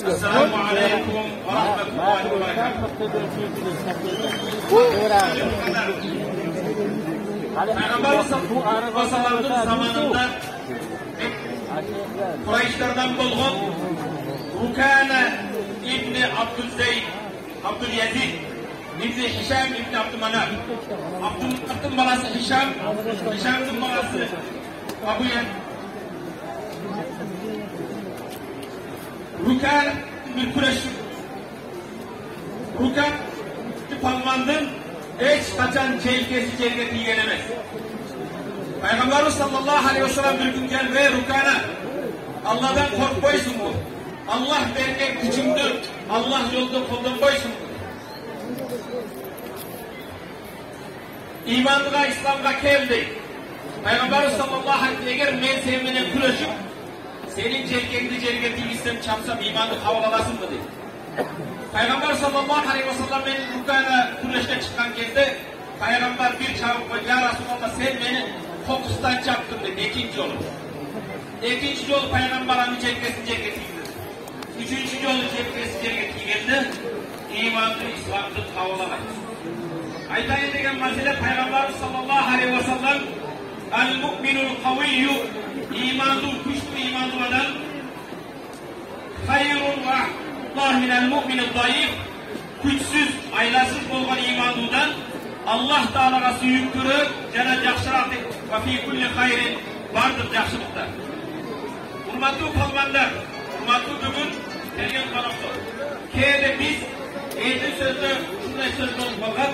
Assalamualaikum warahmatullahi wabarakatuh. Peygamber Sallallahu zamanında Kureyşlerden bulgun Rukane İbni Abdülzeyd, Abdülyezid, İbni Hişam, İbni Abdümanaf, Abdülmanaf'ın balası Hişam, Hişam'ın balası Abu Yen. Rukan bir kureyşçi. Rukan palvandın hiç kaçan çelkesi çelkesi gelemez. Peygamberimiz sallallahu aleyhi ve sellem bir gün gel ve Rukan'a Allah'tan korkmayısın bu. Allah vergen gücümdür. Allah yolda kullanmayısın bu. İmanlığa, İslam'a geldi. Peygamberimiz sallallahu aleyhi ve sellem men sevmenen kureyşim senin çelkengli çelketi istem çapsam imanlık havalanasın mı dedi. Peygamber sallallahu aleyhi ve sellem beni Rukan'a kureyşte çıkan kezde Peygamber bir çabuk ya Resulallah sen beni fokustan çaptın dedi. İkinci yolu. İkinci yolu Peygamber'in çelkesi çelketi dedi. Üçüncü yolu çelkesi çelketi geldi. İmanlık, İslam'lık havalanasın. Aytayın degen mesele Peygamber sallallahu aleyhi ve sellem el-mu'minul kaviyyu imanlı, güçlü imanlı adam hayrun ve Allah minel mu'minil zayıf güçsüz, aylasız olgan imanlıdan Allah Teala'ga suyuktürüp jana jakşırak ve fi kulli hayrin vardır jakşılıkta. Hurmatlı kalmanlar, hurmatlı bugün kelgen kanaplar. Kede biz eğitim sözde şunday söz olup bakar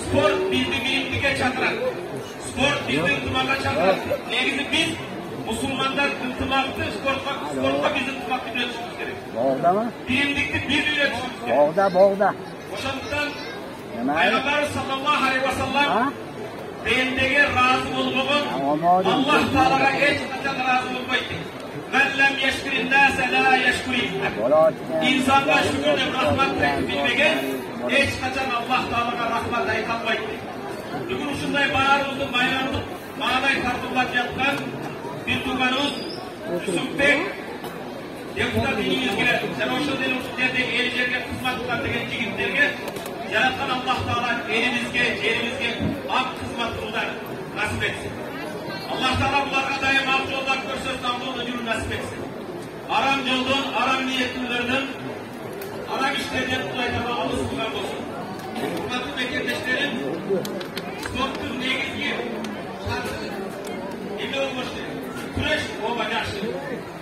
Sport bizni bilimliге çatırar. Sport bizni ıntımağa çatırar. Negisi biz Müslümanlar ıntımaktı, sportla biz ıntımaktı üretişimiz gerek. Boğda mı? Bilimlikti bir üretişimiz gerek. Boğda. Oşantıdan Peygamber sallallahu aleyhi ve sellem beyindeki razı olmağın Allah Teala'ga hiç kadar razı olmaydı. Men lem yeşkirin nâse la yeşkirin. İnsanlar şükürle rahmet bilmegen hiç kadar Allah Teala'ga rahmet ayıkalmaydı. Bugün şunday bağırımızın bayramımızın mağaday tartılmak yapkan bir tuğanımız Yusuf Bey deputat ilgili sen o şöyle elcerge kısmat kılan degen jigitlerge yaratkan Allah Teala elimizge ak kısmat kıldan nasip etsin. Allah Teala bularga daim ak yoldan ko'rsatsin, yolda yürü nasip etsin. Aram yoldan, aram niyetlilerden, aram işlerden Kuday'dan alız kılgan olsun. Hürmetli mekandaşlarım, sportun negizgi şartı emin olmuştur. Güreş olma yaxşı.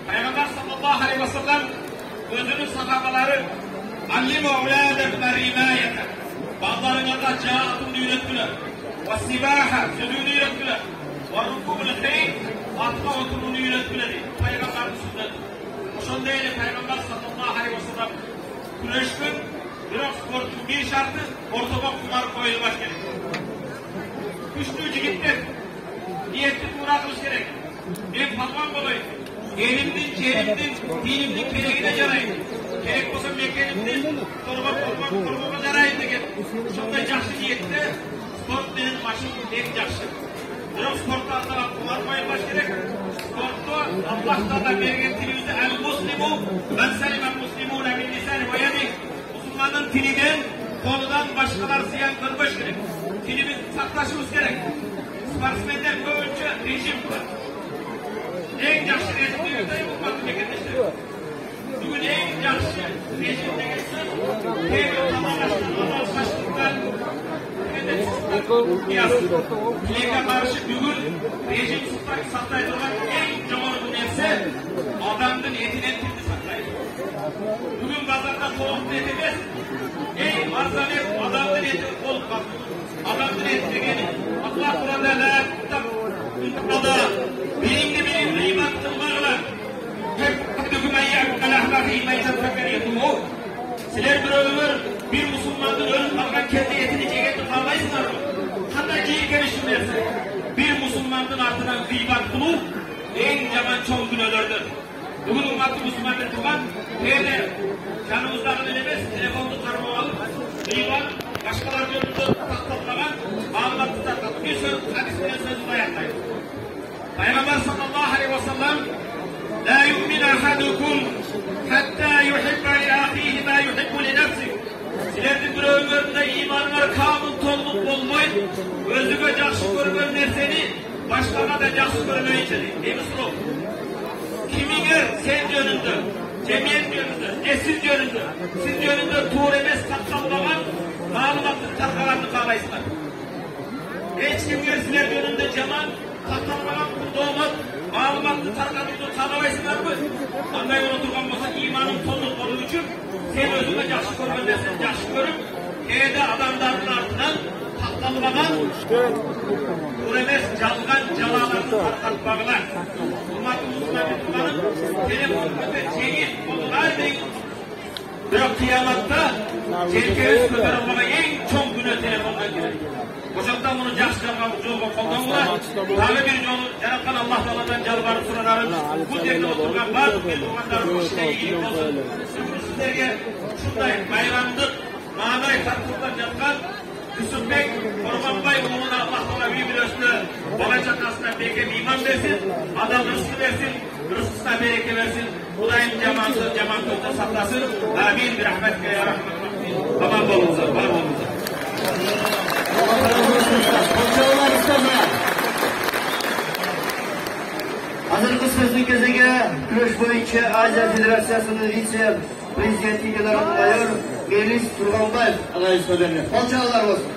Peygamber sallallahu aleyhi ve sellem özünün sahabaları Allim evladekle rimayete. Bazılarına da caatını ürettiler. Ve sibaha sözünü ürettiler. Ve rukubul kheyr atma oturunu ürettiler. Peygamber'in sünneti. Şundan değil Peygamber sallallahu aleyhi ve sellem güreştin bir sportun bir şartı ortama kumar koyulmak gerek. Güçlü jigitler niyetli kumar kılış gerek. Ben patron olayım. Elimdin, cerimdin, dilimdin kereğine yarayın. Kerek olsa mekanimdin, koruma yarayın degen. Şunda yaxşı niyetli, sport benim başım en yaxşı. Biroq sportda altına kumar koyulmaş gerek. Sportda Allah Teala bergen tilimizde el-muslimu men salimel muslimune min lisani ve yedi. Müslümanın tilinden, koludan başkalar ziyan görmüş gerek. Tilimizi saklaşımız gerek. Sportsmenler koyunca rejim var. En yaxşı rejimde hükümetli mekanizmalar. Bugün en yaxşı rejimde geçsin. Tilege karşı bugün rejim saklaydı olan en çoğunluğu neyse adamın etinen tildi saklaydı. Bugün pazarda soğuk et emez. En arzan et adamın eti kol kaldı. Adamın eti degeni. Allah Kur'an'da la tutak bilimli iman kılmakla hep dökümeyi ahlakı imaysan fakariyetumu sizler bir ömür bir Müslümanın ölüp kalkan kendi etini ceketini kalmayısınlar mı? Hatta ceketini düşünürse bir Müslümanın ardından gıybat kılıp en yaman çoğu günahlardır. Bugün ümmatı Müslümanlar tutan böyle canımızdan ölemez telefonunu karma alıp gıybat başkalar önünde taklaklaman bağlamak tutarlar. Bir söz hadisinin sözünü ayaktayız. Peygamber sallallahu aleyhi ve sellem la yu'min ahadukum hatta yuhibba li ahihi ma yuhibbu li nefsihi. Sizlerden bir ömründe iman var, kamın tolluk olmayın. Özüge yaxşı görgen nerseni başkana da yaxşı görmeyi içeri. Emin ol. Kimiger sen yönünde, cemiyet yönünde, nesil yönünde, siz yönünde tuğur emes taklallaman, malumatın tarkalarını kalaysınlar. Hiç kimger sizler yönünde ceman, taklallaman kurduğumun, malumatın tarkalarını kalaysınlar mı? Anlayın onu durgan olsa imanın tolluk olduğu için sen özüne yaxşı görmen dersen yaxşı görüp, evde adamların ardından taklallaman, Uremes calgan calalarını tarkatmaklar. Ummat-ı Müslüman'ın tutanıp telefonunda cehil olurlar değil. Biroq kıyamatta celkeviz ko'tarilmagan eng cho'ng kuni telefondan keladi. O'shandan buni yaxshi yo'lga qo'llaninglar. Tag'i bir yo'l yaratgan Alloh taolodan jalbarib so'ralarimiz. Bu yerda o'tirgan barcha musulmonlar ishga ega bo'lsin. Sizlarga shunday bayramlik ma'noy tartiblar yapgan Yusufbek Qo'rg'onbay o'g'lini Alloh taolo uy bilosini, bola chaqasidan bergan iymon bersin, odam rizq bersin, rizqida beraka bersin. Xudoyim jamoatni jamoat ko'zda saqlasin. Amin bi rahmatika ya rahmatulloh. Tamam bo'linglar, bor bo'linglar. Hozirgi so'zning keziga kurash bo'yicha Aziya Federatsiyasining vitse-prezidenti General-mayor Melis Turg'onbayev alayhi salom. Qolchaqlar bo'lsin.